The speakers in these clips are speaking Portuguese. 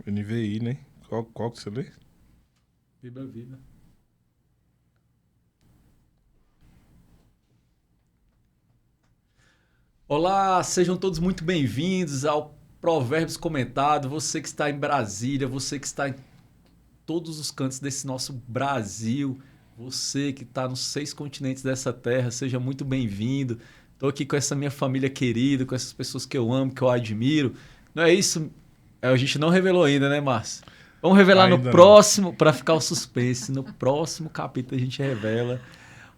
NVI, né? Qual que você lê? Viva, viva. Olá, sejam todos muito bem-vindos ao Provérbios Comentado. Você que está em Brasília, você que está em todos os cantos desse nosso Brasil, você que está nos 6 continentes dessa terra, seja muito bem-vindo. Estou aqui com essa minha família querida, com essas pessoas que eu amo, que eu admiro. Não é isso? A gente não revelou ainda, né, Márcio? Vamos revelar Ainda no não. próximo, para ficar o suspense. No próximo capítulo a gente revela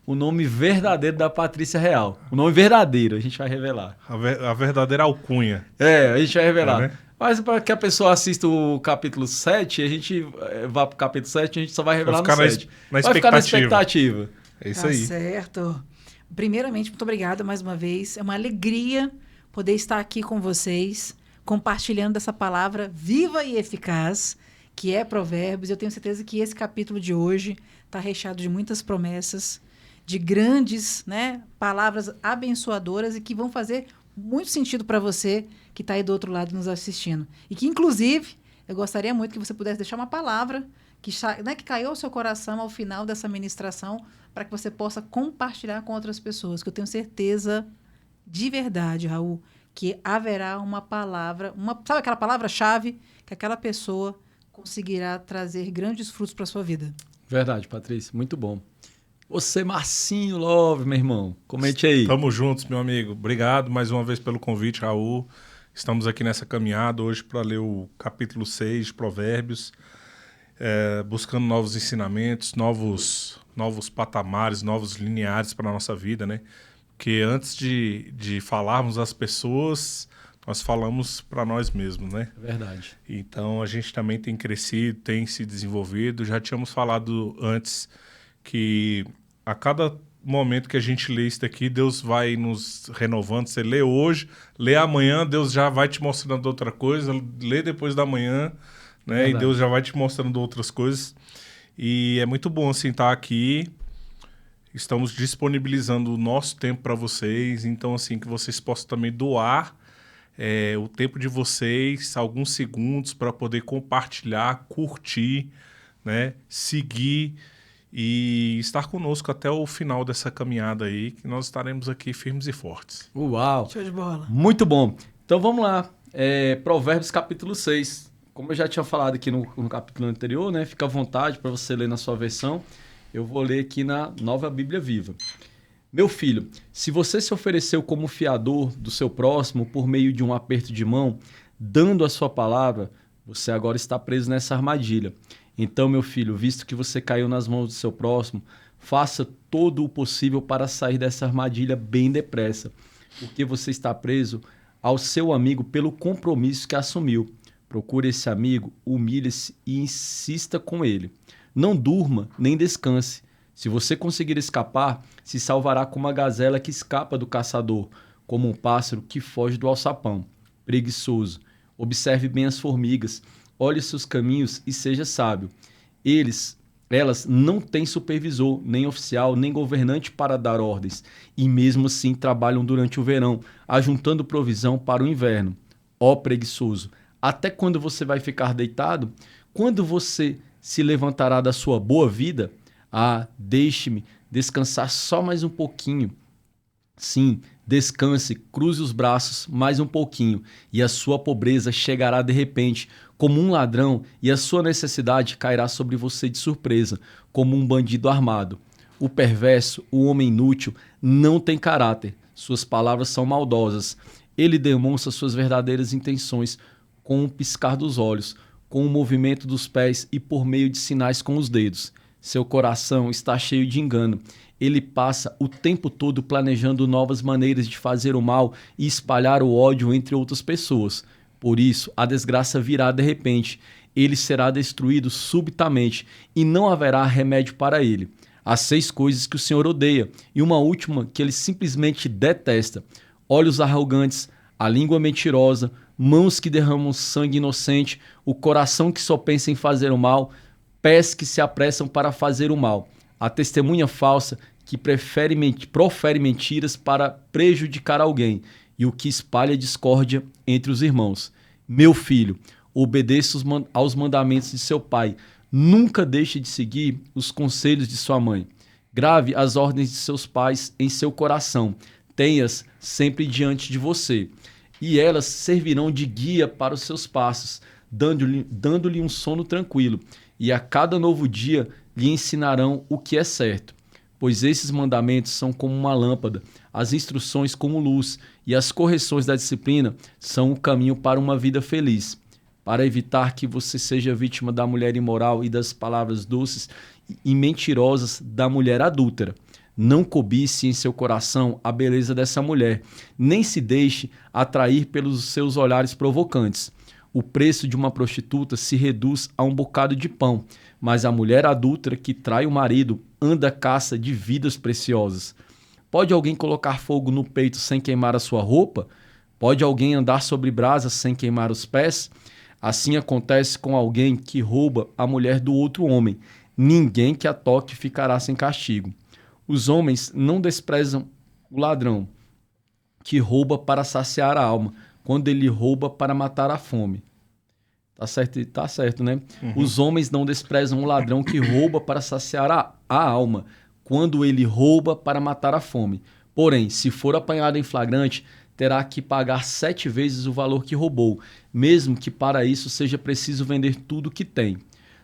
o nome verdadeiro da Patrícia Real. O nome verdadeiro a gente vai revelar. A verdadeira alcunha. A gente vai revelar. É, né? Mas para que a pessoa assista o capítulo 7, a gente vá pro capítulo 7, a gente só vai revelar no ficar 7. na Vai ficar na expectativa. É isso Tá aí. certo. Primeiramente, muito obrigada mais uma vez. É uma alegria poder estar aqui com vocês, compartilhando dessa palavra viva e eficaz, que é Provérbios. Eu tenho certeza que esse capítulo de hoje está recheado de muitas promessas, de grandes, né, palavras abençoadoras e que vão fazer muito sentido para você que está aí do outro lado nos assistindo. E que, inclusive, eu gostaria muito que você pudesse deixar uma palavra que caiu ao seu coração ao final dessa ministração, para que você possa compartilhar com outras pessoas, que eu tenho certeza, de verdade, Raul, que haverá uma palavra, sabe aquela palavra-chave que aquela pessoa conseguirá trazer grandes frutos para a sua vida. Verdade, Patrícia. Muito bom. Você, Marcinho Love, meu irmão. Comente aí. Tamo juntos, meu amigo. Obrigado mais uma vez pelo convite, Raul. Estamos aqui nessa caminhada hoje para ler o capítulo 6 de Provérbios, buscando novos ensinamentos, novos patamares, novos lineares para a nossa vida, né? Porque antes de falarmos às pessoas, nós falamos para nós mesmos, né? É verdade. Então, a gente também tem crescido, tem se desenvolvido. Já tínhamos falado antes que a cada momento que a gente lê isso daqui, Deus vai nos renovando. Você lê hoje, lê amanhã, Deus já vai te mostrando outra coisa, lê depois da manhã, né? Verdade. E Deus já vai te mostrando outras coisas. E é muito bom, assim, estar aqui. Estamos disponibilizando o nosso tempo para vocês, então, assim, que vocês possam também doar o tempo de vocês, alguns segundos, para poder compartilhar, curtir, né? Seguir e estar conosco até o final dessa caminhada aí, que nós estaremos aqui firmes e fortes. Uau! Show de bola. Muito bom. Então vamos lá. Provérbios capítulo 6. Como eu já tinha falado aqui no capítulo anterior, né? Fica à vontade para você ler na sua versão. Eu vou ler aqui na Nova Bíblia Viva. Meu filho, se você se ofereceu como fiador do seu próximo por meio de um aperto de mão, dando a sua palavra, você agora está preso nessa armadilha. Então, meu filho, visto que você caiu nas mãos do seu próximo, faça todo o possível para sair dessa armadilha bem depressa, porque você está preso ao seu amigo pelo compromisso que assumiu. Procure esse amigo, humilhe-se e insista com ele. Não durma nem descanse. Se você conseguir escapar, se salvará como uma gazela que escapa do caçador, como um pássaro que foge do alçapão. Preguiçoso, observe bem as formigas, olhe seus caminhos e seja sábio. Elas não têm supervisor, nem oficial, nem governante para dar ordens, e mesmo assim trabalham durante o verão, ajuntando provisão para o inverno. Ó preguiçoso, até quando você vai ficar deitado? Quando você se levantará da sua boa vida? Ah, deixe-me descansar só mais um pouquinho. Sim, descanse, cruze os braços mais um pouquinho, e a sua pobreza chegará de repente, como um ladrão, e a sua necessidade cairá sobre você de surpresa, como um bandido armado. O perverso, o homem inútil, não tem caráter. Suas palavras são maldosas. Ele demonstra suas verdadeiras intenções com um piscar dos olhos, com um movimento dos pés e por meio de sinais com os dedos. Seu coração está cheio de engano. Ele passa o tempo todo planejando novas maneiras de fazer o mal e espalhar o ódio entre outras pessoas. Por isso, a desgraça virá de repente. Ele será destruído subitamente e não haverá remédio para ele. Há 6 coisas que o Senhor odeia e uma última que ele simplesmente detesta: olhos arrogantes, a língua mentirosa, mãos que derramam sangue inocente, o coração que só pensa em fazer o mal, pés que se apressam para fazer o mal, a testemunha falsa que profere mentiras para prejudicar alguém e o que espalha discórdia entre os irmãos. Meu filho, Obedeça aos mandamentos de seu pai. Nunca deixe de seguir os conselhos de sua mãe. Grave as ordens de seus pais em seu coração. Tenha-as sempre diante de você. E elas servirão de guia para os seus passos, dando-lhe um sono tranquilo. E a cada novo dia lhe ensinarão o que é certo. Pois esses mandamentos são como uma lâmpada, as instruções como luz, e as correções da disciplina são o caminho para uma vida feliz. Para evitar que você seja vítima da mulher imoral e das palavras doces e mentirosas da mulher adúltera. Não cobice em seu coração a beleza dessa mulher, nem se deixe atrair pelos seus olhares provocantes. O preço de uma prostituta se reduz a um bocado de pão, mas a mulher adúltera que trai o marido anda à caça de vidas preciosas. Pode alguém colocar fogo no peito sem queimar a sua roupa? Pode alguém andar sobre brasas sem queimar os pés? Assim acontece com alguém que rouba a mulher do outro homem. Ninguém que a toque ficará sem castigo. Os homens não desprezam o ladrão, que rouba para saciar a alma, quando ele rouba para matar a fome. Tá certo, né? Uhum. Os homens não desprezam o ladrão que rouba para saciar a alma, quando ele rouba para matar a fome. Porém, se for apanhado em flagrante, terá que pagar 7 vezes o valor que roubou, mesmo que para isso seja preciso vender tudo o que tem.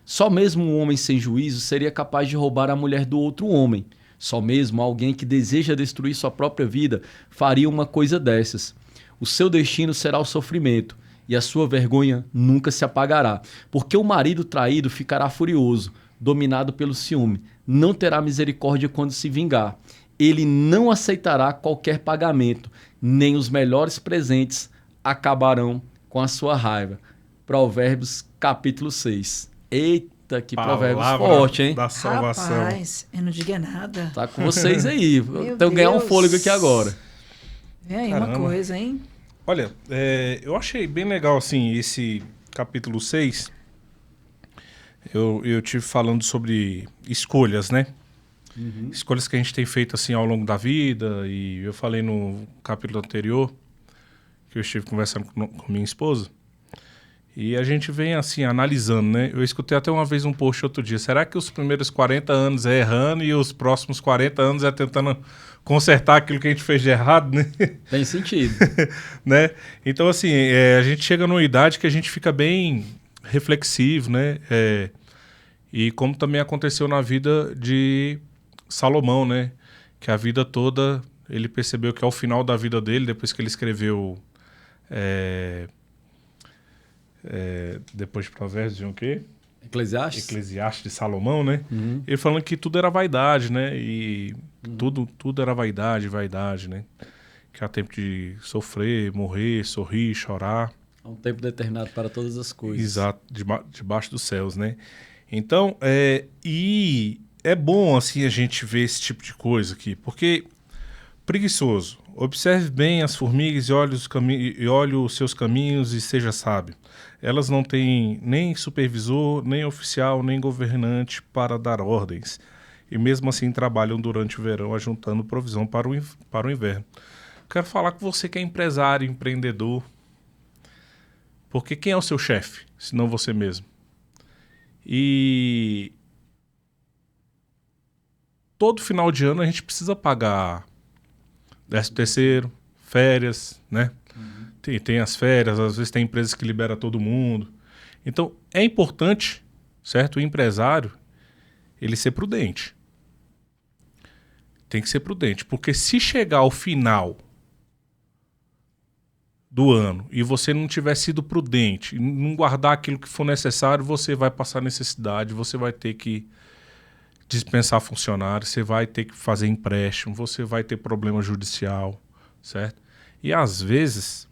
Só mesmo um homem sem juízo seria capaz de roubar a mulher do outro homem. Só mesmo alguém que deseja destruir sua própria vida faria uma coisa dessas. O seu destino será o sofrimento, e a sua vergonha nunca se apagará, porque o marido traído ficará furioso, dominado pelo ciúme, não terá misericórdia quando se vingar. Ele não aceitará qualquer pagamento, nem os melhores presentes acabarão com a sua raiva. Provérbios capítulo 6. Eita, que provérbios forte, hein? Da salvação. Rapaz, eu não diga nada. Tá com vocês aí. Tenho que ganhar um fôlego aqui agora. Vem aí uma coisa, hein? Olha, eu achei bem legal, assim, esse capítulo 6. Eu tive falando sobre escolhas, né? Uhum. Escolhas que a gente tem feito, assim, ao longo da vida. E eu falei no capítulo anterior, que eu estive conversando com minha esposa. E a gente vem, assim, analisando, né? Eu escutei até uma vez um post outro dia. Será que os primeiros 40 anos é errando e os próximos 40 anos é tentando consertar aquilo que a gente fez de errado, né? Tem sentido. Né? Então, assim, a gente chega numa idade que a gente fica bem reflexivo, né? E como também aconteceu na vida de Salomão, né? Que a vida toda ele percebeu que ao final da vida dele, depois que ele escreveu... depois de Provérbios de um quê? Eclesiastes de Salomão, né? Uhum. Ele falando que tudo era vaidade, né? E tudo era vaidade, né? Que há tempo de sofrer, morrer, sorrir, chorar. Há um tempo determinado para todas as coisas. Exato, debaixo dos céus, né? Então, e é bom, assim, a gente ver esse tipo de coisa aqui, porque preguiçoso, observe bem as formigas e olhe os seus caminhos e seja sábio. Elas não têm nem supervisor, nem oficial, nem governante para dar ordens. E mesmo assim trabalham durante o verão, ajuntando provisão para o inverno. Quero falar com você que é empresário, empreendedor. Porque quem é o seu chefe, se não você mesmo? E todo final de ano a gente precisa pagar 13º, férias, né? Uhum. Tem as férias, às vezes tem empresas que liberam todo mundo. Então, é importante, certo? O empresário, ele ser prudente. Tem que ser prudente, porque se chegar ao final do ano e você não tiver sido prudente, não guardar aquilo que for necessário, você vai passar necessidade, você vai ter que dispensar funcionário, você vai ter que fazer empréstimo, você vai ter problema judicial, certo? E às vezes,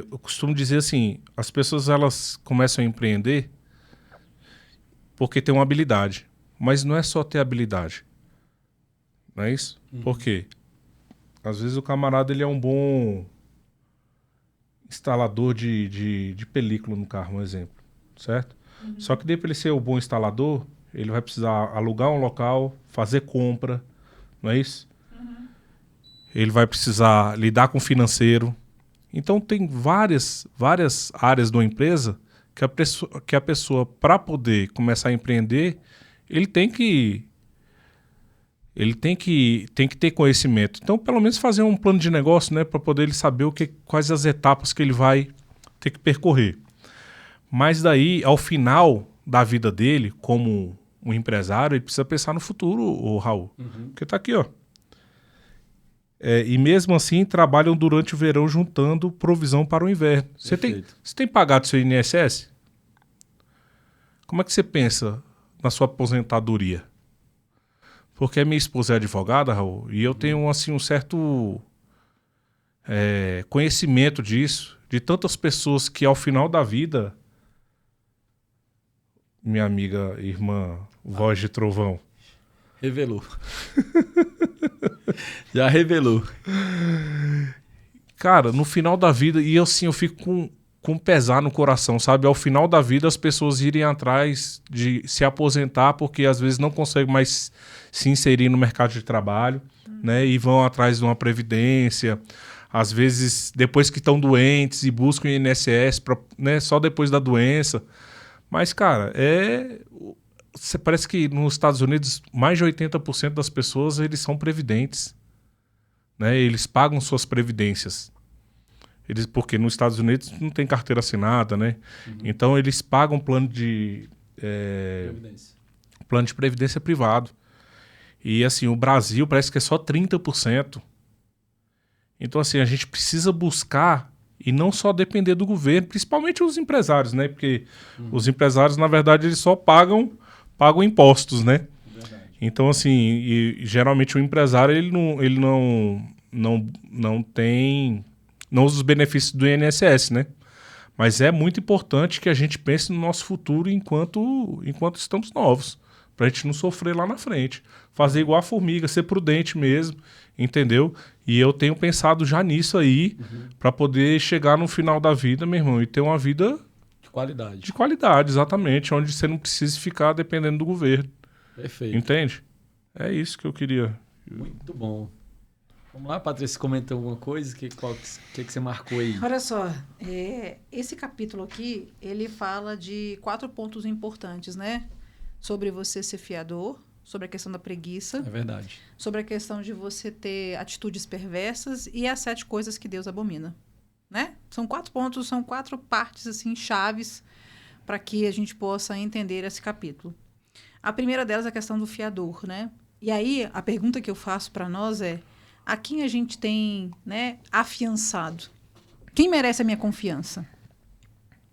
eu costumo dizer assim, as pessoas elas começam a empreender porque tem uma habilidade, mas não é só ter habilidade, não é isso? Uhum. Por quê? Às vezes o camarada ele é um bom instalador de película no carro, um exemplo, certo? Uhum. Só que daí para ele ser um bom instalador, ele vai precisar alugar um local, fazer compra, não é isso? Uhum. Ele vai precisar lidar com o financeiro. Então, tem várias áreas de uma empresa que a pessoa para poder começar a empreender, ele tem que ter conhecimento. Então, pelo menos fazer um plano de negócio, né, para poder ele saber quais as etapas que ele vai ter que percorrer. Mas daí, ao final da vida dele, como um empresário, ele precisa pensar no futuro, o Raul. Porque está aqui, ó. E mesmo assim, trabalham durante o verão juntando provisão para o inverno. Você tem pagado seu INSS? Como é que você pensa na sua aposentadoria? Porque minha esposa é advogada, Raul, e eu tenho assim, um certo conhecimento disso, de tantas pessoas que ao final da vida, minha amiga, irmã, voz de trovão. Revelou. Já revelou. Cara, no final da vida, e assim, eu fico com pesar no coração, sabe? Ao final da vida, as pessoas irem atrás de se aposentar porque às vezes não conseguem mais se inserir no mercado de trabalho, né? E vão atrás de uma previdência. Às vezes, depois que estão doentes e buscam o INSS, né? Só depois da doença. Mas, cara, parece que nos Estados Unidos, mais de 80% das pessoas, eles são previdentes, né? Eles pagam suas previdências. Porque nos Estados Unidos não tem carteira assinada, né? Então, eles pagam plano de previdência privado. E, assim, o Brasil parece que é só 30%. Então, assim, a gente precisa buscar e não só depender do governo, principalmente os empresários, né? Porque os empresários, na verdade, eles só pagam impostos, né? Verdade. Então, assim, geralmente o empresário, ele não usa os benefícios do INSS, né? Mas é muito importante que a gente pense no nosso futuro enquanto estamos novos, pra gente não sofrer lá na frente. Fazer igual a formiga, ser prudente mesmo, entendeu? E eu tenho pensado já nisso aí, pra poder chegar no final da vida, meu irmão, e ter uma vida qualidade. De qualidade, exatamente, onde você não precisa ficar dependendo do governo. Perfeito. Entende? É isso que eu queria. Muito bom. Vamos lá, Patrícia, comenta alguma coisa? O que você marcou aí? Olha só, esse capítulo aqui, ele fala de 4 pontos importantes, né? Sobre você ser fiador, sobre a questão da preguiça. É verdade. Sobre a questão de você ter atitudes perversas e as 7 coisas que Deus abomina. Né? São 4 pontos, são 4 partes assim, chaves para que a gente possa entender esse capítulo. A primeira delas é a questão do fiador, né? E aí, a pergunta que eu faço para nós é: a quem a gente tem, né, afiançado? Quem merece a minha confiança?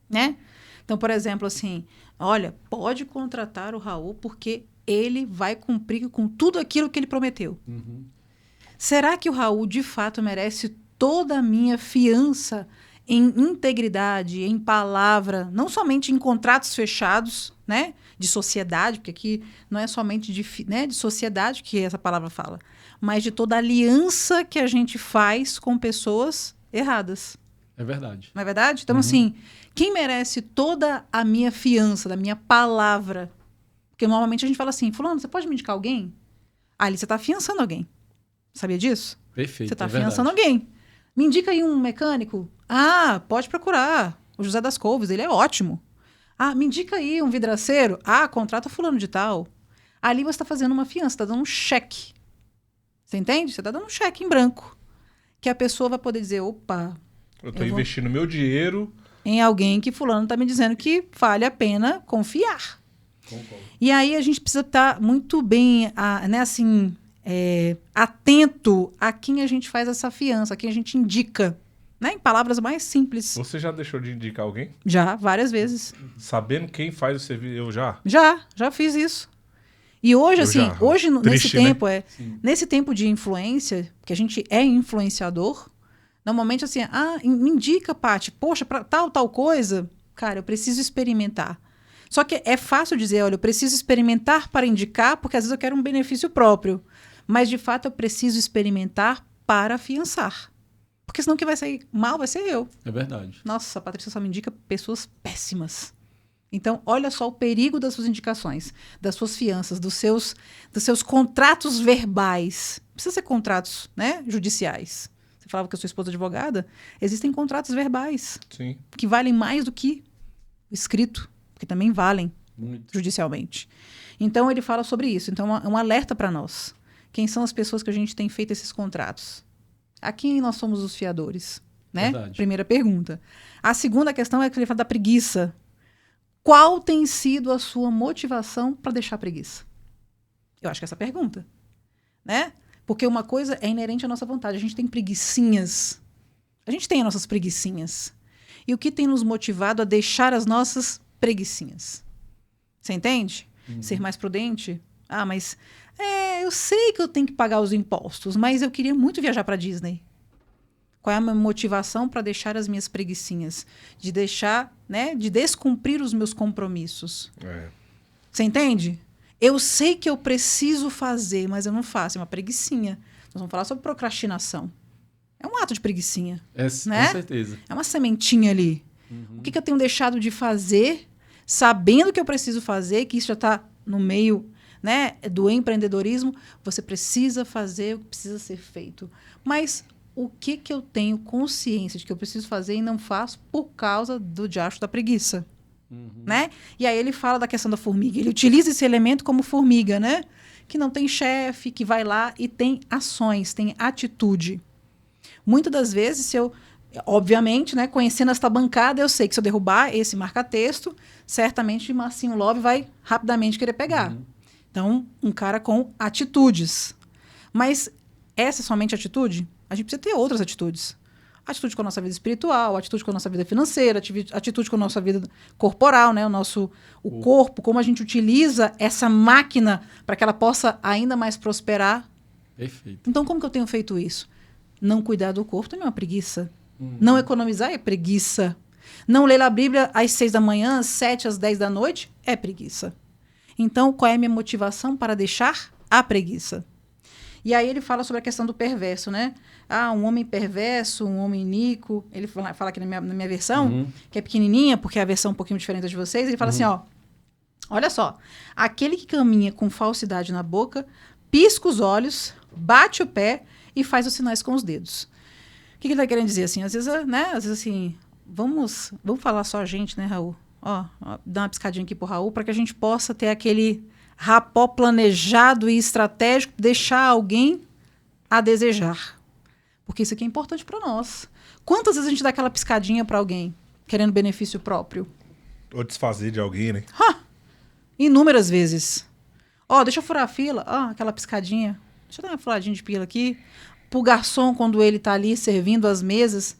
Né? Então, por exemplo, assim, olha, pode contratar o Raul porque ele vai cumprir com tudo aquilo que ele prometeu. Será que o Raul, de fato, merece toda a minha fiança em integridade, em palavra, não somente em contratos fechados, né, de sociedade, porque aqui não é somente de sociedade que essa palavra fala, mas de toda a aliança que a gente faz com pessoas erradas. É verdade. Não é verdade? Então, assim, quem merece toda a minha fiança, da minha palavra? Porque normalmente a gente fala assim: fulano, você pode me indicar alguém? Ali você está afiançando alguém. Sabia disso? Perfeito. Você está afiançando alguém. Me indica aí um mecânico. Ah, pode procurar. O José das Couves, ele é ótimo. Ah, me indica aí um vidraceiro. Ah, contrata fulano de tal. Ali você está fazendo uma fiança, está dando um cheque. Você entende? Você está dando um cheque em branco. Que a pessoa vai poder dizer: opa, eu estou investindo meu dinheiro em alguém que fulano está me dizendo que vale a pena confiar. Concordo. E aí a gente precisa estar muito bem, né, assim, atento a quem a gente faz essa fiança, a quem a gente indica, né, em palavras mais simples. Você já deixou de indicar alguém? Já, várias vezes. Sabendo quem faz o serviço? Eu já? Já fiz isso. E hoje, nesse tempo, né? Nesse tempo de influência, que a gente é influenciador, normalmente assim, me indica, Paty, poxa, para tal coisa, cara, eu preciso experimentar. Só que é fácil dizer, olha, eu preciso experimentar para indicar, porque às vezes eu quero um benefício próprio. Mas, de fato, eu preciso experimentar para afiançar. Porque senão quem vai sair mal vai ser eu. É verdade. Nossa, a Patrícia só me indica pessoas péssimas. Então, olha só o perigo das suas indicações, das suas fianças, dos seus contratos verbais. Não precisa ser contratos, né, judiciais. Você falava que a sua esposa é advogada. Existem contratos verbais Sim. que valem mais do que o escrito, que também valem Muito. judicialmente. Então, ele fala sobre isso. Então, é um alerta para nós. Quem são as pessoas que a gente tem feito esses contratos? A quem nós somos os fiadores? Né? Verdade. Primeira pergunta. A segunda questão é que ele fala da preguiça. Qual tem sido a sua motivação para deixar a preguiça? Eu acho que é essa pergunta. Né? Porque uma coisa é inerente à nossa vontade. A gente tem preguicinhas. A gente tem as nossas preguicinhas. E o que tem nos motivado a deixar as nossas preguicinhas? Você entende? Ser mais prudente? Ah, mas eu sei que eu tenho que pagar os impostos, mas eu queria muito viajar para Disney. Qual é a minha motivação para deixar as minhas preguicinhas? De deixar, né? De descumprir os meus compromissos. Você entende? Eu sei que eu preciso fazer, mas eu não faço. É uma preguicinha. Nós vamos falar sobre procrastinação. É um ato de preguicinha. Né? Com certeza. É uma sementinha ali. O que eu tenho deixado de fazer, sabendo que eu preciso fazer, que isso já está no meio, né, do empreendedorismo, você precisa fazer o que precisa ser feito. Mas o que eu tenho consciência de que eu preciso fazer e não faço por causa do diacho da preguiça? Né? E aí ele fala da questão da formiga. Ele utiliza esse elemento como formiga, né? Que não tem chefe, que vai lá e tem ações, tem atitude. Muitas das vezes, se eu, obviamente, né, conhecendo esta bancada, eu sei que se eu derrubar esse marca-texto, certamente Marcinho Love vai rapidamente querer pegar. Então, um cara com atitudes. Mas essa é somente atitude? A gente precisa ter outras atitudes. Atitude com a nossa vida espiritual, atitude com a nossa vida financeira, atitude com a nossa vida corporal, né? O corpo, como a gente utiliza essa máquina para que ela possa ainda mais prosperar. Perfeito. Então, como que eu tenho feito isso? Não cuidar do corpo também é uma preguiça. Não economizar é preguiça. Não ler a Bíblia às 6 da manhã, às 7, às 10 da noite é preguiça. Então, qual é a minha motivação para deixar a preguiça? E aí ele fala sobre a questão do perverso, né? Ah, um homem perverso, um homem iníquo. Ele fala aqui na minha versão, que é pequenininha, porque é a versão um pouquinho diferente da de vocês. Ele fala assim, ó, olha só. Aquele que caminha com falsidade na boca, pisca os olhos, bate o pé e faz os sinais com os dedos. O que ele está querendo dizer? Assim, às vezes, né? Às vezes, assim, vamos falar só a gente, né, Raul? Ó, dá uma piscadinha aqui pro Raul, para que a gente possa ter aquele rapó planejado e estratégico, deixar alguém a desejar. Porque isso aqui é importante para nós. Quantas vezes a gente dá aquela piscadinha para alguém, querendo benefício próprio? Ou desfazer de alguém, né? Inúmeras vezes. Ó, deixa eu furar a fila. Ó, aquela piscadinha. Deixa eu dar uma furadinha de pila aqui. Pro garçom, quando ele tá ali servindo as mesas,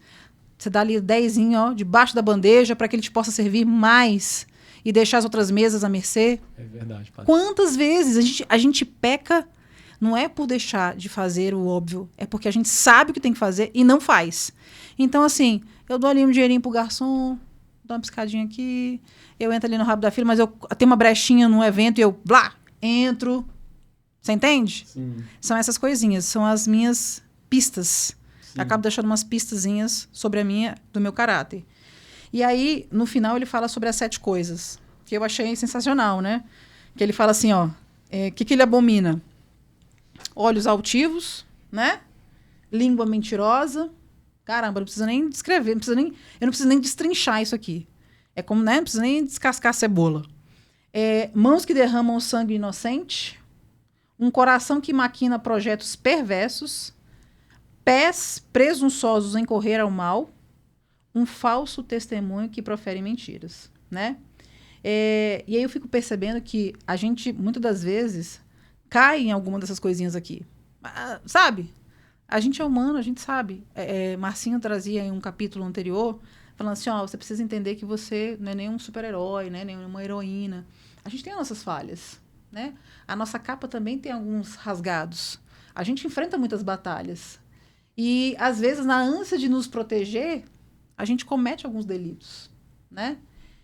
você dá ali 10, ó, debaixo da bandeja, para que ele te possa servir mais e deixar as outras mesas à mercê. É verdade, padre. Quantas vezes a gente peca, não é por deixar de fazer o óbvio, é porque a gente sabe o que tem que fazer e não faz. Então, assim, eu dou ali um dinheirinho pro garçom, dou uma piscadinha aqui, eu entro ali no rabo da fila, mas eu tenho uma brechinha num evento e eu, blá, entro. Você entende? Sim. São essas coisinhas, são as minhas pistas. Sim. Acabo deixando umas pistazinhas sobre do meu caráter. E aí, no final, ele fala sobre as 7 coisas, que eu achei sensacional, né? Que ele fala assim, ó, que ele abomina? Olhos altivos, né? Língua mentirosa. Caramba, não precisa nem descrever, eu não preciso nem destrinchar isso aqui. É como, né? Não precisa nem descascar a cebola. Mãos que derramam sangue inocente. Um coração que maquina projetos perversos. Pés presunçosos em correr ao mal. Um falso testemunho que profere mentiras, né? E aí eu fico percebendo que a gente, muitas das vezes, cai em alguma dessas coisinhas aqui. Sabe? A gente é humano, a gente sabe. Marcinho trazia em um capítulo anterior, falando assim, ó, você precisa entender que você não é nenhum super-herói, né? Nenhuma heroína. A gente tem as nossas falhas, né? A nossa capa também tem alguns rasgados. A gente enfrenta muitas batalhas. E, às vezes, na ânsia de nos proteger, a gente comete alguns delitos, né?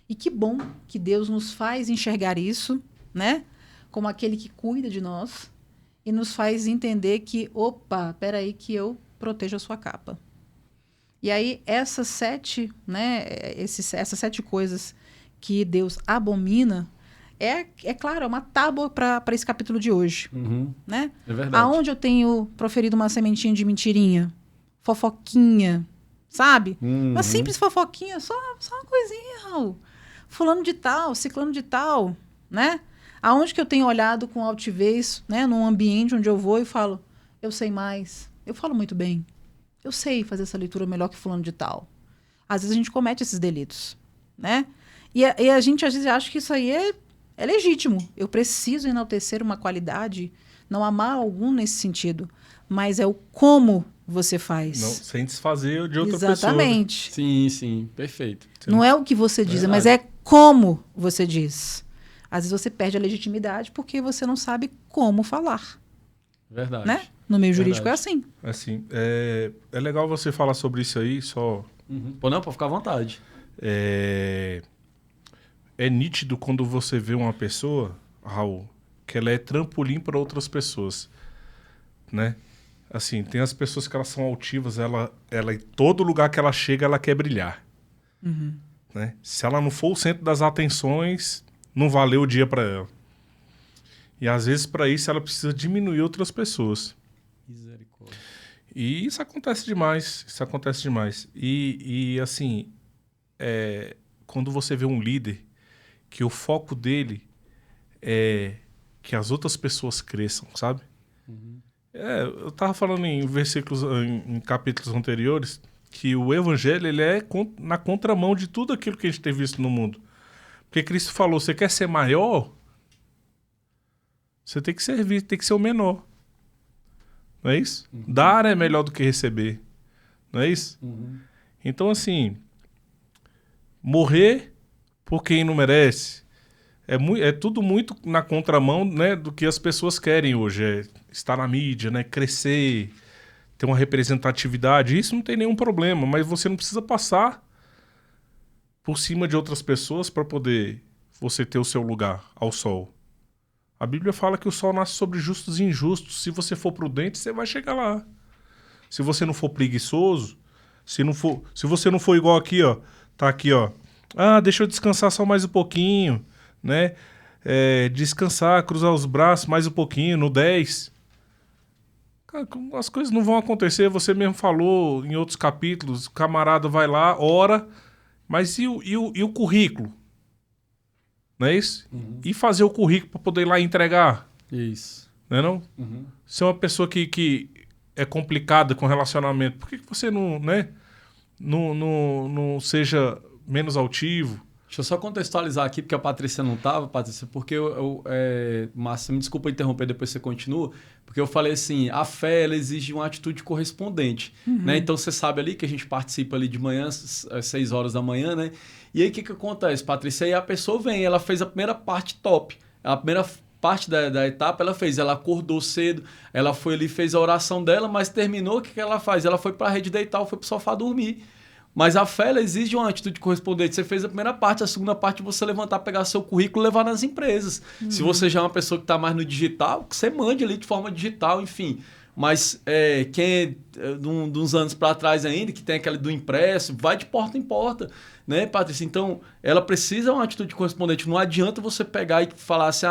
E que bom que Deus nos faz enxergar isso, né? Como aquele que cuida de nós e nos faz entender que, opa, peraí que eu protejo a sua capa. E aí, essas 7, né? Essas 7 coisas que Deus abomina, é claro, é uma tábua para esse capítulo de hoje, né? É verdade. Aonde eu tenho proferido uma sementinha de mentirinha? fofoquinha, sabe? Uma simples fofoquinha, só uma coisinha, Raul. Fulano de tal, ciclano de tal, né? Aonde que eu tenho olhado com altivez, né? Num ambiente onde eu vou e falo, eu sei mais, eu falo muito bem, eu sei fazer essa leitura melhor que fulano de tal. Às vezes a gente comete esses delitos, né? E a gente às vezes acha que isso aí é legítimo. Eu preciso enaltecer uma qualidade, não há mal algum nesse sentido, mas é o como você faz. Não, sem desfazer de outra pessoa. Exatamente. Sim, perfeito. Não é o que você diz, Verdade. mas é como você diz. Às vezes você perde a legitimidade porque você não sabe como falar, Verdade. né? No meio jurídico é Verdade. assim. Assim, é legal você falar sobre isso aí, só... Pô, não, pode ficar à vontade. É nítido quando você vê uma pessoa, Raul, que ela é trampolim para outras pessoas, né? Assim, tem as pessoas que elas são altivas, ela em todo lugar que ela chega, ela quer brilhar, né? Se ela não for o centro das atenções, não valeu o dia para ela. E às vezes para isso ela precisa diminuir outras pessoas. Misericórdia. E isso acontece demais, E assim, quando você vê um líder que o foco dele é que as outras pessoas cresçam, sabe? Eu tava falando em versículos, em capítulos anteriores, que o evangelho ele é na contramão de tudo aquilo que a gente tem visto no mundo. Porque Cristo falou, você quer ser maior? Você tem que servir, tem que ser o menor. Não é isso? Dar é melhor do que receber. Não é isso? Então, assim, morrer por quem não merece é tudo muito na contramão, né, do que as pessoas querem hoje. É estar na mídia, né, crescer, ter uma representatividade. Isso não tem nenhum problema, mas você não precisa passar por cima de outras pessoas para poder você ter o seu lugar ao sol. A Bíblia fala que o sol nasce sobre justos e injustos. Se você for prudente, você vai chegar lá. Se você não for preguiçoso, se você não for igual aqui, ó, tá aqui, ó. Ah, deixa eu descansar só mais um pouquinho, né? Descansar, cruzar os braços mais um pouquinho, no 10. Cara, as coisas não vão acontecer. Você mesmo falou em outros capítulos, o camarada vai lá, ora, mas e o currículo? Não é isso? E fazer o currículo para poder ir lá entregar? Isso. Não é não? Você é uma pessoa que é complicada com relacionamento. Por que você não, né? Não seja menos altivo? Deixa eu só contextualizar aqui, porque a Patrícia não estava, Patrícia, porque Márcio, me desculpa interromper, depois você continua, porque eu falei assim, a fé ela exige uma atitude correspondente, né? Então você sabe ali que a gente participa ali de manhã, às 6 horas da manhã, né? E aí o que acontece, Patrícia? Aí a pessoa vem, ela fez a primeira parte top, a primeira parte da etapa ela fez, ela acordou cedo, ela foi ali, fez a oração dela, mas terminou, o que ela faz? Ela foi para a rede deitar, foi para o sofá dormir. Mas a fé ela exige uma atitude correspondente. Você fez a primeira parte, a segunda parte você levantar, pegar seu currículo e levar nas empresas. Se você já é uma pessoa que está mais no digital, que você mande ali de forma digital, enfim. Mas quem é de uns anos para trás ainda, que tem aquela do impresso, vai de porta em porta, né, Patrícia? Então, ela precisa uma atitude correspondente. Não adianta você pegar e falar assim,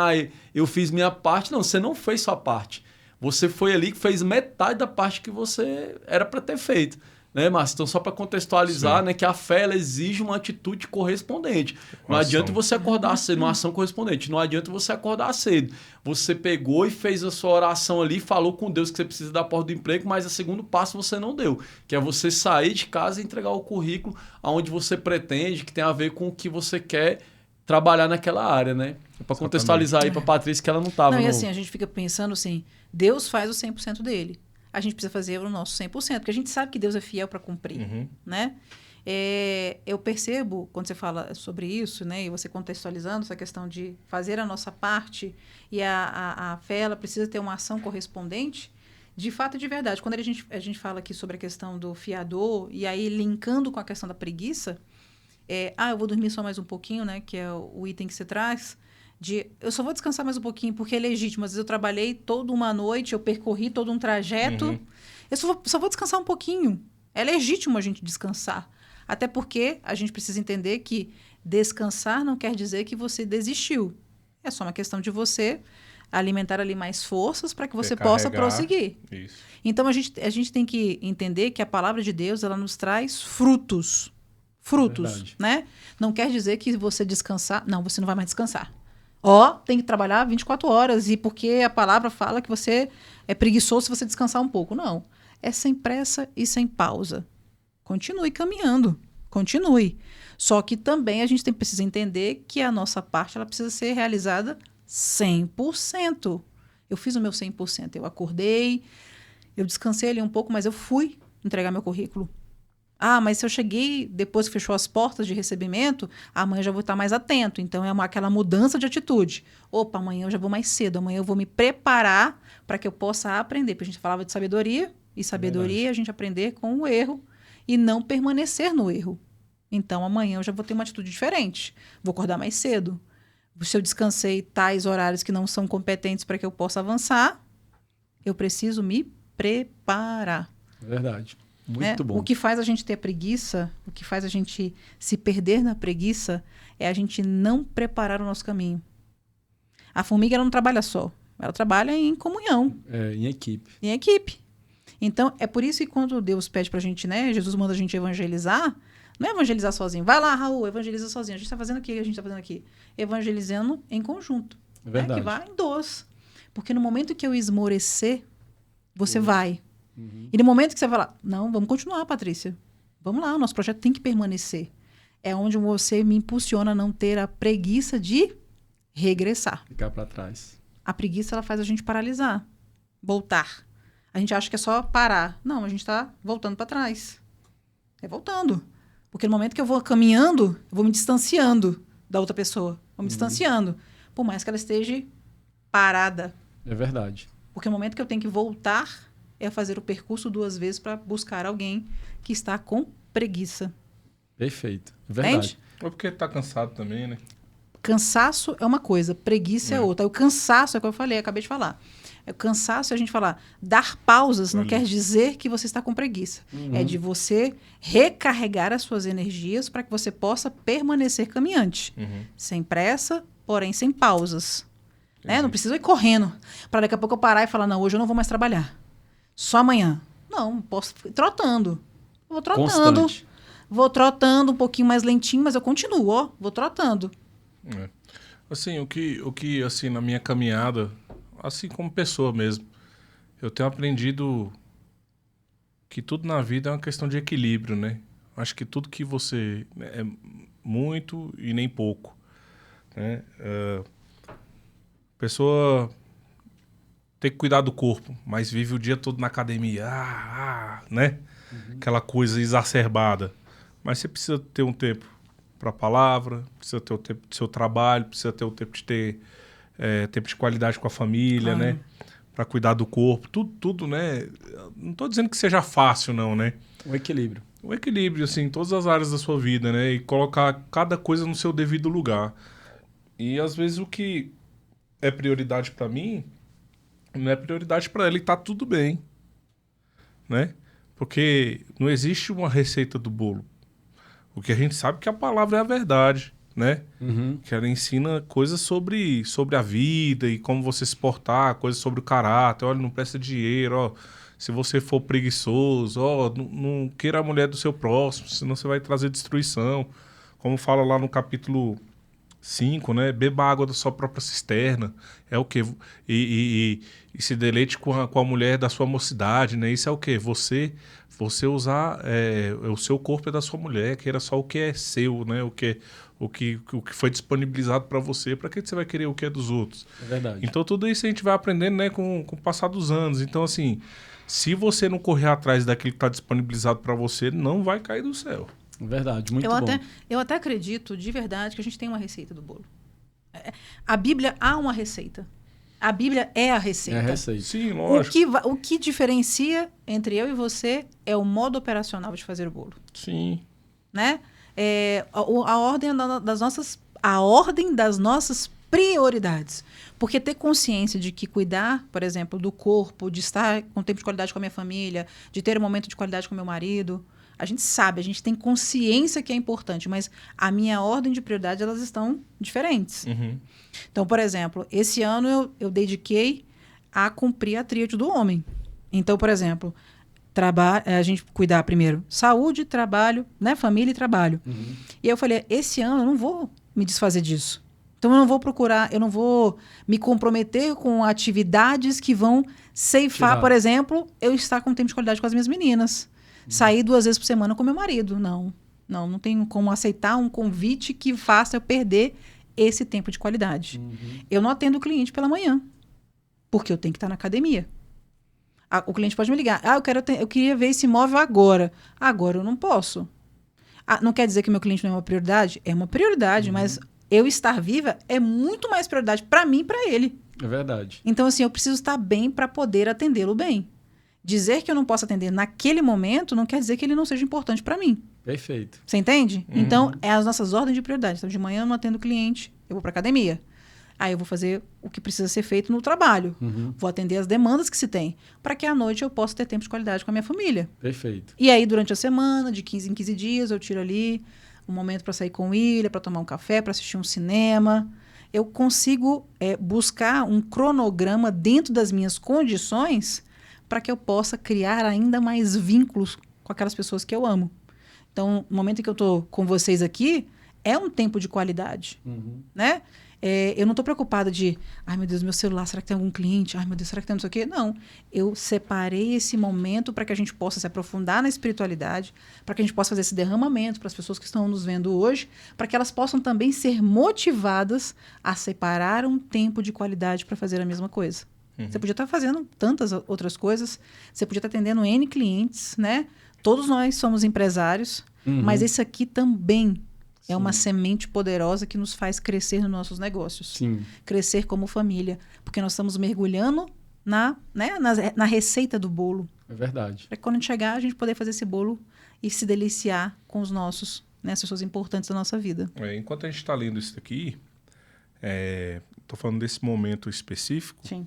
eu fiz minha parte. Não, você não fez sua parte. Você foi ali que fez metade da parte que você era para ter feito. Né, Márcio? Então, só para contextualizar, né, que a fé ela exige uma atitude correspondente. Não adianta você acordar cedo, uma ação correspondente. Não adianta você acordar cedo. Você pegou e fez a sua oração ali, falou com Deus que você precisa da porta do emprego, mas o segundo passo você não deu, que é você sair de casa e entregar o currículo aonde você pretende, que tem a ver com o que você quer trabalhar naquela área, né? Para contextualizar aí para a Patrícia que ela não estava. Não, e assim, a gente fica pensando assim, Deus faz o 100% dele. A gente precisa fazer o nosso 100%, porque a gente sabe que Deus é fiel para cumprir, né? Eu percebo, quando você fala sobre isso, né, e você contextualizando essa questão de fazer a nossa parte e a fé, ela precisa ter uma ação correspondente, de fato e de verdade. Quando a gente fala aqui sobre a questão do fiador, e aí linkando com a questão da preguiça, eu vou dormir só mais um pouquinho, né, que é o item que você traz, eu só vou descansar mais um pouquinho, porque é legítimo. Às vezes eu trabalhei toda uma noite, eu percorri todo um trajeto. Eu só vou descansar um pouquinho. É legítimo a gente descansar. Até porque a gente precisa entender que descansar não quer dizer que você desistiu. É só uma questão de você alimentar ali mais forças para que você possa Recarregar. prosseguir. Isso. Então, a gente tem que entender que a palavra de Deus, ela nos traz frutos. Frutos, Verdade. né? Não quer dizer que você descansar... Não, você não vai mais descansar. Ó, tem que trabalhar 24 horas, e porque a palavra fala que você é preguiçoso se você descansar um pouco. Não. É sem pressa e sem pausa. Continue caminhando. Continue. Só que também a gente precisa entender que a nossa parte ela precisa ser realizada 100%. Eu fiz o meu 100%. Eu acordei, eu descansei ali um pouco, mas eu fui entregar meu currículo. Ah, mas se eu cheguei depois que fechou as portas de recebimento, amanhã eu já vou estar mais atento. Então, é aquela mudança de atitude. Opa, amanhã eu já vou mais cedo. Amanhã eu vou me preparar para que eu possa aprender. Porque a gente falava de sabedoria, e sabedoria é a gente aprender com o erro e não permanecer no erro. Então, amanhã eu já vou ter uma atitude diferente. Vou acordar mais cedo. Se eu descansei tais horários que não são competentes para que eu possa avançar, eu preciso me preparar. Verdade. Muito bom. O que faz a gente ter preguiça, o que faz a gente se perder na preguiça, é a gente não preparar o nosso caminho. A formiga ela não trabalha só, ela trabalha em comunhão. Em equipe. Em equipe. Então, é por isso que quando Deus pede pra gente, né, Jesus manda a gente evangelizar, não é evangelizar sozinho. Vai lá, Raul, evangeliza sozinho. A gente está fazendo aqui, a gente está fazendo aqui. Evangelizando em conjunto. É verdade. Que vai em dois. Porque no momento que eu esmorecer, você vai. E no momento que você falar, não, vamos continuar, Patrícia. Vamos lá, o nosso projeto tem que permanecer. É onde você me impulsiona a não ter a preguiça de regressar. Ficar para trás. A preguiça, ela faz a gente paralisar. Voltar. A gente acha que é só parar. Não, a gente está voltando para trás. É voltando. Porque no momento que eu vou caminhando, eu vou me distanciando da outra pessoa. Vou me distanciando. Por mais que ela esteja parada. É verdade. Porque no momento que eu tenho que voltar, é fazer o percurso 2 vezes para buscar alguém que está com preguiça. Perfeito. É verdade. Entende? Ou porque tá cansado também, né? Cansaço é uma coisa, preguiça é outra. O cansaço é o que eu falei, acabei de falar. O cansaço é a gente falar, dar pausas não quer dizer que você está com preguiça. É de você recarregar as suas energias para que você possa permanecer caminhante. Sem pressa, porém sem pausas. Né? Não precisa ir correndo para daqui a pouco eu parar e falar, não, hoje eu não vou mais trabalhar. Só amanhã. Não, posso ir trotando. Vou trotando. Constante. Vou trotando um pouquinho mais lentinho, mas eu continuo, ó. Vou trotando. Assim, o que assim, na minha caminhada, assim como pessoa mesmo, eu tenho aprendido que tudo na vida é uma questão de equilíbrio, né? Acho que tudo que você... é muito e nem pouco, né? Pessoa tem que cuidar do corpo, mas vive o dia todo na academia, né? Aquela coisa exacerbada. Mas você precisa ter um tempo para a palavra, precisa ter o tempo do seu trabalho, precisa ter o tempo de ter tempo de qualidade com a família, né? Para cuidar do corpo, tudo, né? Não estou dizendo que seja fácil, não, né? O equilíbrio. O equilíbrio, assim, em todas as áreas da sua vida, né? E colocar cada coisa no seu devido lugar. E, às vezes, o que é prioridade para mim não é prioridade para ela e tá tudo bem, né? Porque não existe uma receita do bolo. O que a gente sabe é que a palavra é a verdade, né? Que ela ensina coisas sobre a vida e como você se portar, coisas sobre o caráter. Olha, não presta dinheiro, ó. Se você for preguiçoso, ó, não queira a mulher do seu próximo, senão você vai trazer destruição. Como fala lá no capítulo 5, né? Beba água da sua própria cisterna. É o quê? E se deleite com a mulher da sua mocidade, né? Isso é o quê? Você usar o seu corpo é da sua mulher, queira só o que é seu, né? O que foi disponibilizado para você, para que você vai querer o que é dos outros? É verdade. Então tudo isso a gente vai aprendendo, né, com o passar dos anos. Então, assim, se você não correr atrás daquilo que está disponibilizado para você, não vai cair do céu. Verdade, muito bom. Eu até acredito, de verdade, que a gente tem uma receita do bolo. A Bíblia há uma receita. A Bíblia é a receita. É a receita. Sim, lógico. O que diferencia entre eu e você é o modo operacional de fazer o bolo. Sim. Né? A ordem das nossas prioridades. Porque ter consciência de que cuidar, por exemplo, do corpo, de estar com tempo de qualidade com a minha família, de ter um momento de qualidade com meu marido, A gente sabe, a gente tem consciência que é importante, mas a minha ordem de prioridade, elas estão diferentes. Então, por exemplo, esse ano eu dediquei a cumprir a tríade do homem. Então, por exemplo, a gente cuidar primeiro saúde, trabalho, né? Família e trabalho. E aí eu falei, esse ano eu não vou me desfazer disso. Então, eu não vou procurar, eu não vou me comprometer com atividades que vão ceifar, por exemplo, eu estar com tempo de qualidade com as minhas meninas. Sair 2 vezes por semana com meu marido. Não tenho como aceitar um convite que faça eu perder esse tempo de qualidade. Eu não atendo o cliente pela manhã, porque eu tenho que estar na academia. O cliente pode me ligar. Eu queria ver esse imóvel agora. Agora eu não posso. Não quer dizer que meu cliente não é uma prioridade? É uma prioridade, mas eu estar viva é muito mais prioridade para mim e para ele. É verdade. Então, assim, eu preciso estar bem para poder atendê-lo bem. Dizer que eu não posso atender naquele momento não quer dizer que ele não seja importante para mim. Perfeito. Você entende? Então, é as nossas ordens de prioridade. Então, de manhã eu não atendo o cliente, eu vou para academia. Aí eu vou fazer o que precisa ser feito no trabalho. Vou atender as demandas que se tem, para que à noite eu possa ter tempo de qualidade com a minha família. Perfeito. E aí, durante a semana, de 15 em 15 dias, eu tiro ali um momento para sair com o William, para tomar um café, para assistir um cinema. Eu consigo buscar um cronograma dentro das minhas condições para que eu possa criar ainda mais vínculos com aquelas pessoas que eu amo. Então, no momento em que eu estou com vocês aqui, é um tempo de qualidade, né? Eu não estou preocupada de, ai meu Deus, meu celular, será que tem algum cliente? Ai meu Deus, será que tem não sei o quê? Não, eu separei esse momento para que a gente possa se aprofundar na espiritualidade, para que a gente possa fazer esse derramamento para as pessoas que estão nos vendo hoje, para que elas possam também ser motivadas a separar um tempo de qualidade para fazer a mesma coisa. Você podia estar fazendo tantas outras coisas, você podia estar atendendo N clientes, né? Todos nós somos empresários, mas esse aqui também é uma semente poderosa que nos faz crescer nos nossos negócios. Sim. Crescer como família. Porque nós estamos mergulhando na receita do bolo. É verdade. Para quando a gente chegar, a gente poder fazer esse bolo e se deliciar com os nossos, né, as pessoas importantes da nossa vida. Enquanto a gente está lendo isso aqui, estou falando desse momento específico. Sim.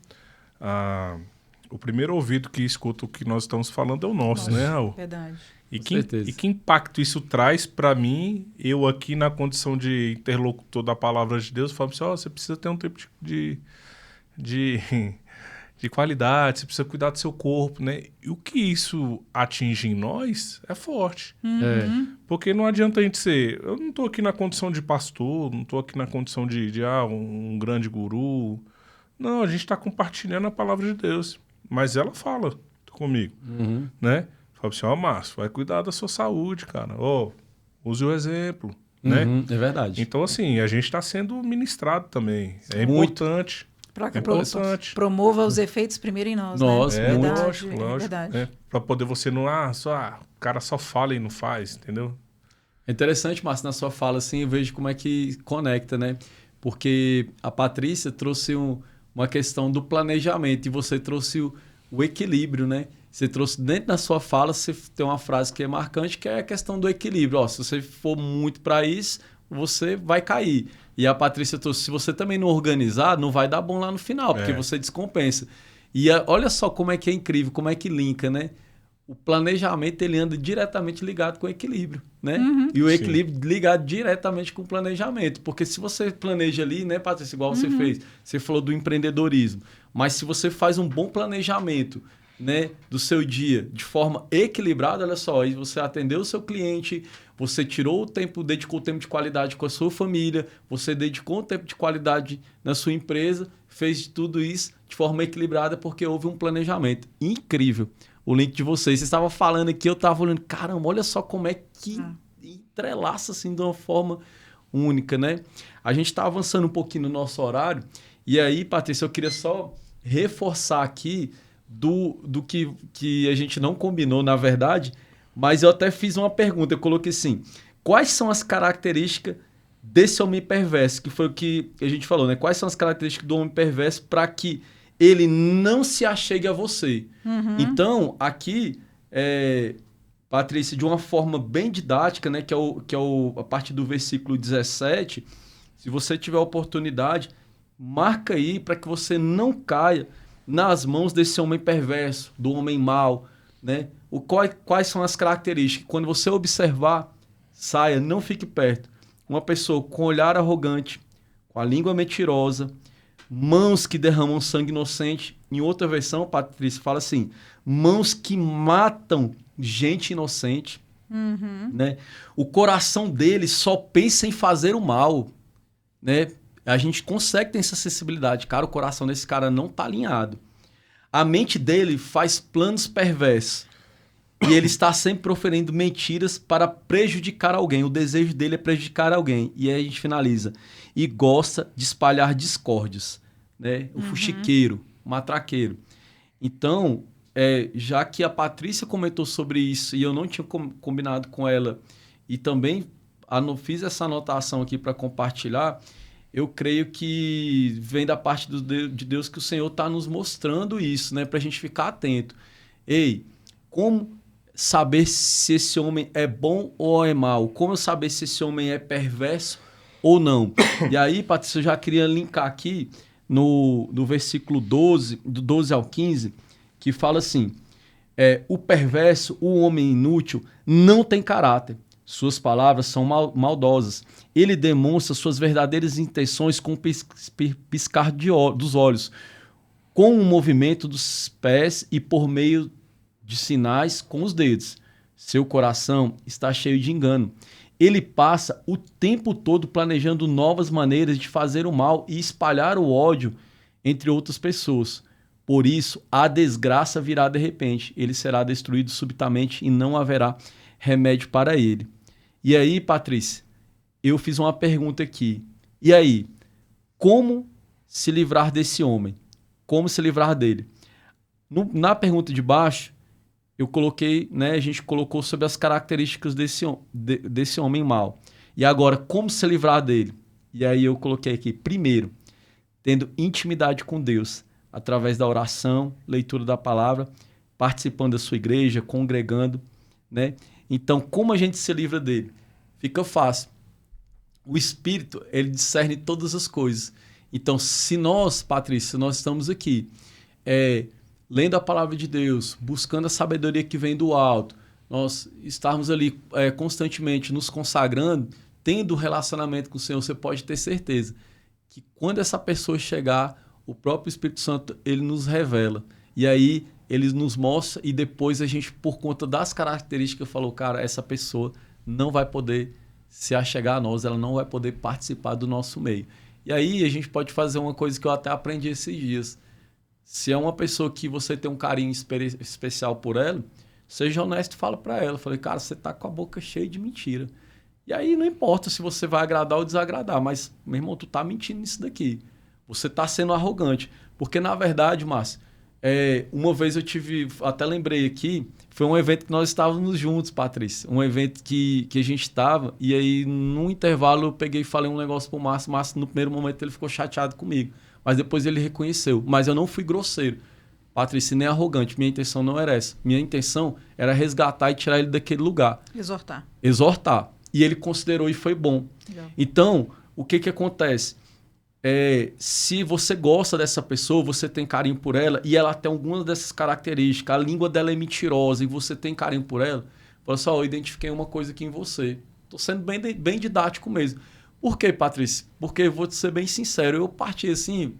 O primeiro ouvido que escuta o que nós estamos falando é o nosso, né, Raul? Verdade. E que impacto isso traz para mim, eu aqui na condição de interlocutor da palavra de Deus, falo assim, você precisa ter um tempo de qualidade, você precisa cuidar do seu corpo, né? E o que isso atinge em nós é forte. Porque não adianta a gente ser... Eu não estou aqui na condição de pastor, não estou aqui na condição de um grande guru. Não, a gente está compartilhando a palavra de Deus. Mas ela fala comigo, né? Fala assim, Márcio, vai cuidar da sua saúde, cara. Use o exemplo, né? É verdade. Então, assim, a gente está sendo ministrado também. É importante. Promova os efeitos primeiro em nós, né? Lógico. Para poder você não... o cara só fala e não faz, entendeu? É interessante, Márcio, na sua fala, assim, eu vejo como é que conecta, né? Porque a Patrícia trouxe uma questão do planejamento e você trouxe o equilíbrio, né? Você trouxe dentro da sua fala, você tem uma frase que é marcante, que é a questão do equilíbrio. Se você for muito para isso, você vai cair. E a Patrícia trouxe, se você também não organizar, não vai dar bom lá no final, porque você descompensa. E olha só como é que é incrível, como é que linka, né? O planejamento, ele anda diretamente ligado com o equilíbrio, né? E o equilíbrio ligado diretamente com o planejamento. Porque se você planeja ali, né, Patrícia, igual você fez, você falou do empreendedorismo, mas se você faz um bom planejamento, né, do seu dia de forma equilibrada, olha só, aí você atendeu o seu cliente, você tirou o tempo, dedicou o tempo de qualidade com a sua família, você dedicou o tempo de qualidade na sua empresa, fez tudo isso de forma equilibrada porque houve um planejamento. Incrível o link de vocês. Você estava falando aqui, eu estava olhando, caramba, olha só como é que entrelaça assim de uma forma única, né? A gente está avançando um pouquinho no nosso horário e aí, Patrícia, eu queria só reforçar aqui do que a gente não combinou, na verdade, mas eu até fiz uma pergunta, eu coloquei assim, quais são as características desse homem perverso, que foi o que a gente falou, né? Quais são as características do homem perverso para que ele não se achegue a você? Então, aqui, Patrícia, de uma forma bem didática, né? Que é a partir do versículo 17, se você tiver a oportunidade, marca aí para que você não caia nas mãos desse homem perverso, do homem mau, né? Quais são as características? Quando você observar, saia, não fique perto. Uma pessoa com olhar arrogante, com a língua mentirosa, mãos que derramam sangue inocente. Em outra versão, Patrícia fala assim, mãos que matam gente inocente. Né? O coração dele só pensa em fazer o mal. Né? A gente consegue ter essa sensibilidade. Cara, o coração desse cara não está alinhado. A mente dele faz planos perversos. E ele está sempre proferindo mentiras para prejudicar alguém. O desejo dele é prejudicar alguém. E aí a gente finaliza. E gosta de espalhar discórdias. Né? O fuxiqueiro, o matraqueiro. Então, já que a Patrícia comentou sobre isso e eu não tinha combinado com ela e também fiz essa anotação aqui para compartilhar, eu creio que vem da parte de Deus que o Senhor está nos mostrando isso, né? Para a gente ficar atento. Ei, como saber se esse homem é bom ou é mau? Como eu saber se esse homem é perverso ou não? E aí, Patrícia, eu já queria linkar aqui no versículo 12, do 12 ao 15, que fala assim, o perverso, o homem inútil, não tem caráter. Suas palavras são maldosas. Ele demonstra suas verdadeiras intenções com piscar dos olhos, com o movimento dos pés e por meio de sinais com os dedos. Seu coração está cheio de engano. Ele passa o tempo todo planejando novas maneiras de fazer o mal e espalhar o ódio entre outras pessoas. Por isso, a desgraça virá de repente. Ele será destruído subitamente e não haverá remédio para ele. E aí, Patrícia, eu fiz uma pergunta aqui. E aí, como se livrar desse homem? Como se livrar dele? Na pergunta de baixo, eu coloquei, né, a gente colocou sobre as características desse homem mau. E agora, como se livrar dele? E aí eu coloquei aqui, primeiro, tendo intimidade com Deus, através da oração, leitura da palavra, participando da sua igreja, congregando, né? Então, como a gente se livra dele? Fica fácil. O Espírito, ele discerne todas as coisas. Então, se nós, Patrícia, nós estamos aqui, lendo a palavra de Deus, buscando a sabedoria que vem do alto, nós estarmos ali constantemente nos consagrando, tendo relacionamento com o Senhor, você pode ter certeza que quando essa pessoa chegar, o próprio Espírito Santo, ele nos revela. E aí, ele nos mostra e depois a gente, por conta das características, falou, cara, essa pessoa não vai poder se achegar a nós, ela não vai poder participar do nosso meio. E aí, a gente pode fazer uma coisa que eu até aprendi esses dias. Se é uma pessoa que você tem um carinho especial por ela, seja honesto e fala para ela. Falei, cara, você tá com a boca cheia de mentira. E aí não importa se você vai agradar ou desagradar, mas, meu irmão, tu tá mentindo nisso daqui. Você tá sendo arrogante. Porque, na verdade, Márcio, uma vez eu até lembrei aqui, foi um evento que nós estávamos juntos, Patrícia. Um evento que a gente estava, e aí, num intervalo, eu peguei e falei um negócio pro Márcio. O Márcio, no primeiro momento, ele ficou chateado comigo. Mas depois ele reconheceu. Mas eu não fui grosseiro. Patrícia, nem arrogante. Minha intenção não era essa. Minha intenção era resgatar e tirar ele daquele lugar. Exortar. E ele considerou e foi bom. Legal. Então, o que acontece? Se você gosta dessa pessoa, você tem carinho por ela, e ela tem algumas dessas características, a língua dela é mentirosa, e você tem carinho por ela, fala só, eu identifiquei uma coisa aqui em você. Estou sendo bem didático mesmo. Por quê, Patrícia? Porque eu vou te ser bem sincero, eu parti assim,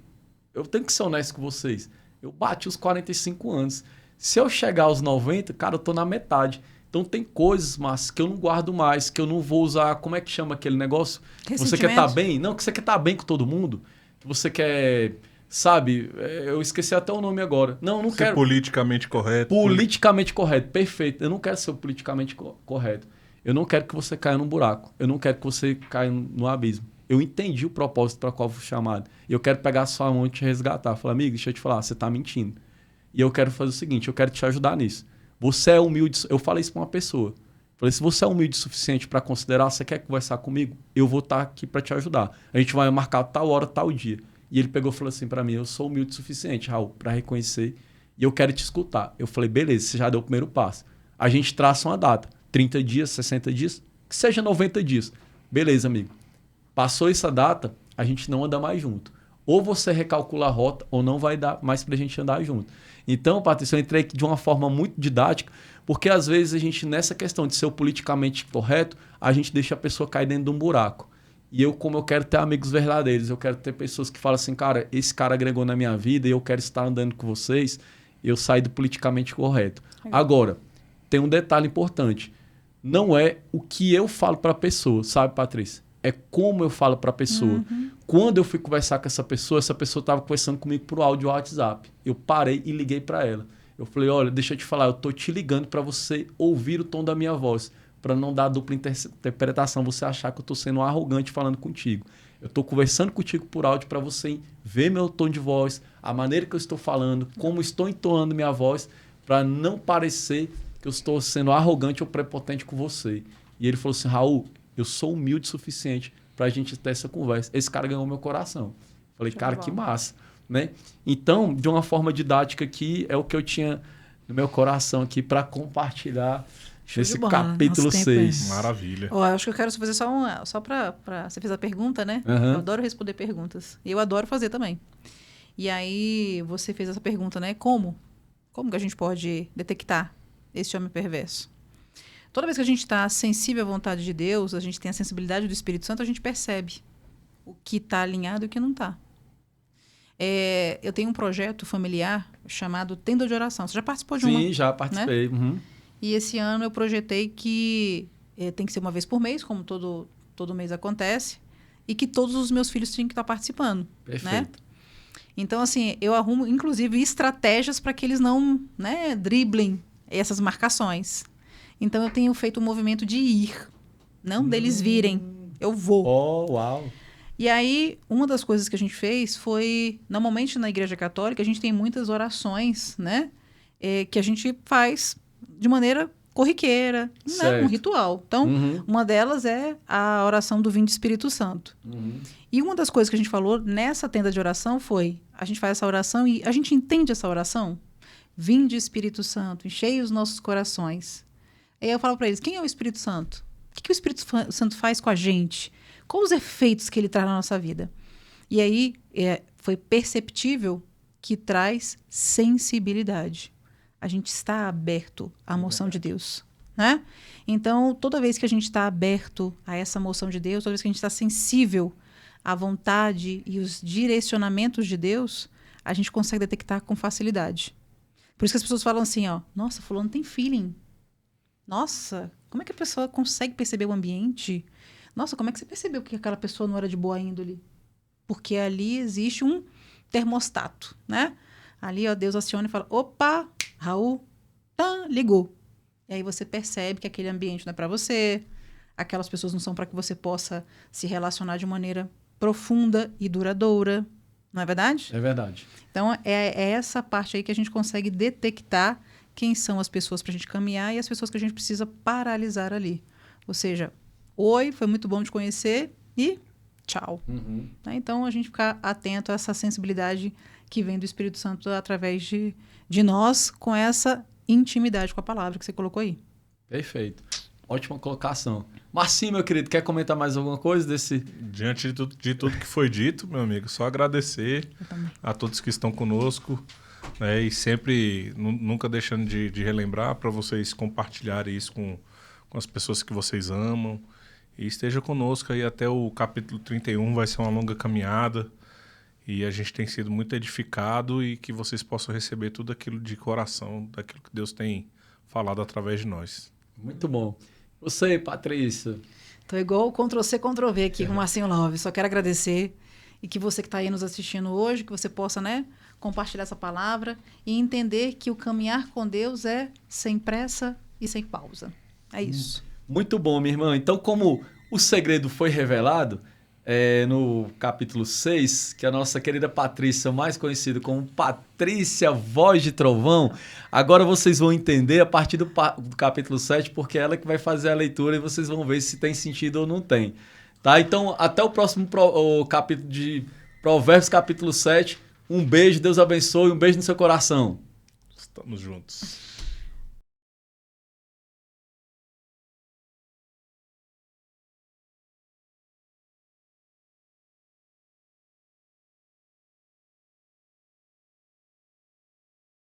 eu tenho que ser honesto com vocês, eu bati os 45 anos. Se eu chegar aos 90, cara, eu tô na metade. Então tem coisas, mas que eu não guardo mais, que eu não vou usar, como é que chama aquele negócio? Você quer estar bem? Não, que você quer estar bem com todo mundo, que você quer, sabe, eu esqueci até o nome agora. Não ser quero. Politicamente correto. Politicamente correto, perfeito. Eu não quero ser politicamente correto. Eu não quero que você caia num buraco. Eu não quero que você caia no abismo. Eu entendi o propósito para qual fui chamado. E eu quero pegar a sua mão e te resgatar. Falar, amigo, deixa eu te falar, você está mentindo. E eu quero fazer o seguinte, eu quero te ajudar nisso. Você é humilde. Eu falei isso para uma pessoa. Falei, se você é humilde o suficiente para considerar, você quer conversar comigo? Eu vou estar aqui para te ajudar. A gente vai marcar tal hora, tal dia. E ele pegou e falou assim para mim, eu sou humilde o suficiente, Raul, para reconhecer e eu quero te escutar. Eu falei, beleza, você já deu o primeiro passo. A gente traça uma data. 30 dias, 60 dias, que seja 90 dias. Beleza, amigo. Passou essa data, a gente não anda mais junto. Ou você recalcula a rota, ou não vai dar mais pra gente andar junto. Então, Patrícia, eu entrei aqui de uma forma muito didática, porque às vezes a gente, nessa questão de ser o politicamente correto, a gente deixa a pessoa cair dentro de um buraco. E eu, como eu quero ter amigos verdadeiros, eu quero ter pessoas que falam assim, cara, esse cara agregou na minha vida e eu quero estar andando com vocês, eu saí do politicamente correto. Agora, tem um detalhe importante. Não é o que eu falo para a pessoa, sabe, Patrícia? É como eu falo para a pessoa. Quando eu fui conversar com essa pessoa estava conversando comigo por áudio WhatsApp. Eu parei e liguei para ela. Eu falei, olha, deixa eu te falar, eu tô te ligando para você ouvir o tom da minha voz, para não dar dupla interpretação, você achar que eu tô sendo arrogante falando contigo. Eu tô conversando contigo por áudio para você ver meu tom de voz, a maneira que eu estou falando, como estou entoando minha voz, para não parecer que eu estou sendo arrogante ou prepotente com você. E ele falou assim, Raul, eu sou humilde o suficiente para a gente ter essa conversa. Esse cara ganhou meu coração. Falei, cara, que massa. Né? Então, de uma forma didática aqui, é o que eu tinha no meu coração aqui para compartilhar nesse capítulo 6. Maravilha. Oh, acho que eu quero fazer só para você fez a pergunta, né? Eu adoro responder perguntas. E eu adoro fazer também. E aí, você fez essa pergunta, né? Como? Como que a gente pode detectar esse homem perverso? Toda vez que a gente está sensível à vontade de Deus, a gente tem a sensibilidade do Espírito Santo, a gente percebe o que está alinhado e o que não está. Eu tenho um projeto familiar chamado Tenda de Oração. Você já participou de uma? Sim, já participei. Né? E esse ano eu projetei que tem que ser uma vez por mês, como todo mês acontece, e que todos os meus filhos tinham que estar participando. Perfeito. Né? Então, assim, eu arrumo, inclusive, estratégias para que eles não, né, driblem essas marcações. Então, eu tenho feito o movimento de ir, não deles virem. Eu vou. Oh, uau! E aí, uma das coisas que a gente fez foi, normalmente na Igreja Católica, a gente tem muitas orações, né? Que a gente faz de maneira corriqueira, né? Um ritual. Então, uma delas é a oração do Vinde Espírito Santo. E uma das coisas que a gente falou nessa tenda de oração foi, a gente faz essa oração e a gente entende essa oração? Vinde Espírito Santo, enchei os nossos corações. Aí eu falo para eles, quem é o Espírito Santo? O que o Espírito Santo faz com a gente? Quais os efeitos que ele traz na nossa vida? E aí foi perceptível que traz sensibilidade. A gente está aberto à moção de Deus, né? Então, toda vez que a gente está aberto a essa moção de Deus, toda vez que a gente está sensível à vontade e os direcionamentos de Deus, a gente consegue detectar com facilidade. Por isso que as pessoas falam assim, ó, nossa, fulano tem feeling. Nossa, como é que a pessoa consegue perceber o ambiente? Nossa, como é que você percebeu que aquela pessoa não era de boa índole? Porque ali existe um termostato, né? Ali, ó, Deus aciona e fala, opa, Raul, ligou. E aí você percebe que aquele ambiente não é para você, aquelas pessoas não são para que você possa se relacionar de maneira profunda e duradoura. Não é verdade? É verdade. Então, é essa parte aí que a gente consegue detectar quem são as pessoas para a gente caminhar e as pessoas que a gente precisa paralisar ali. Ou seja, oi, foi muito bom te conhecer e tchau. Né? Então, a gente ficar atento a essa sensibilidade que vem do Espírito Santo através de nós, com essa intimidade com a palavra que você colocou aí. Perfeito. Ótima colocação. Marcinho, meu querido, quer comentar mais alguma coisa desse? Diante de tudo que foi dito, meu amigo, só agradecer a todos que estão conosco, né, e sempre, nunca deixando de relembrar para vocês compartilharem isso com as pessoas que vocês amam. E esteja conosco aí até o capítulo 31, vai ser uma longa caminhada. E a gente tem sido muito edificado e que vocês possam receber tudo aquilo de coração, daquilo que Deus tem falado através de nós. Muito bom. Você, Patrícia? Tô igual o Ctrl-C, Ctrl-V aqui com o Marcinho Love. Só quero agradecer e que você que está aí nos assistindo hoje, que você possa, né, compartilhar essa palavra e entender que o caminhar com Deus é sem pressa e sem pausa. É isso. Muito bom, minha irmã. Então, como o segredo foi revelado no capítulo 6, que a nossa querida Patrícia, mais conhecida como Patrícia Voz de Trovão, agora vocês vão entender a partir do capítulo 7, porque é ela que vai fazer a leitura e vocês vão ver se tem sentido ou não tem. Tá? Então, até o próximo capítulo de Provérbios, capítulo 7. Um beijo, Deus abençoe, um beijo no seu coração. Estamos juntos.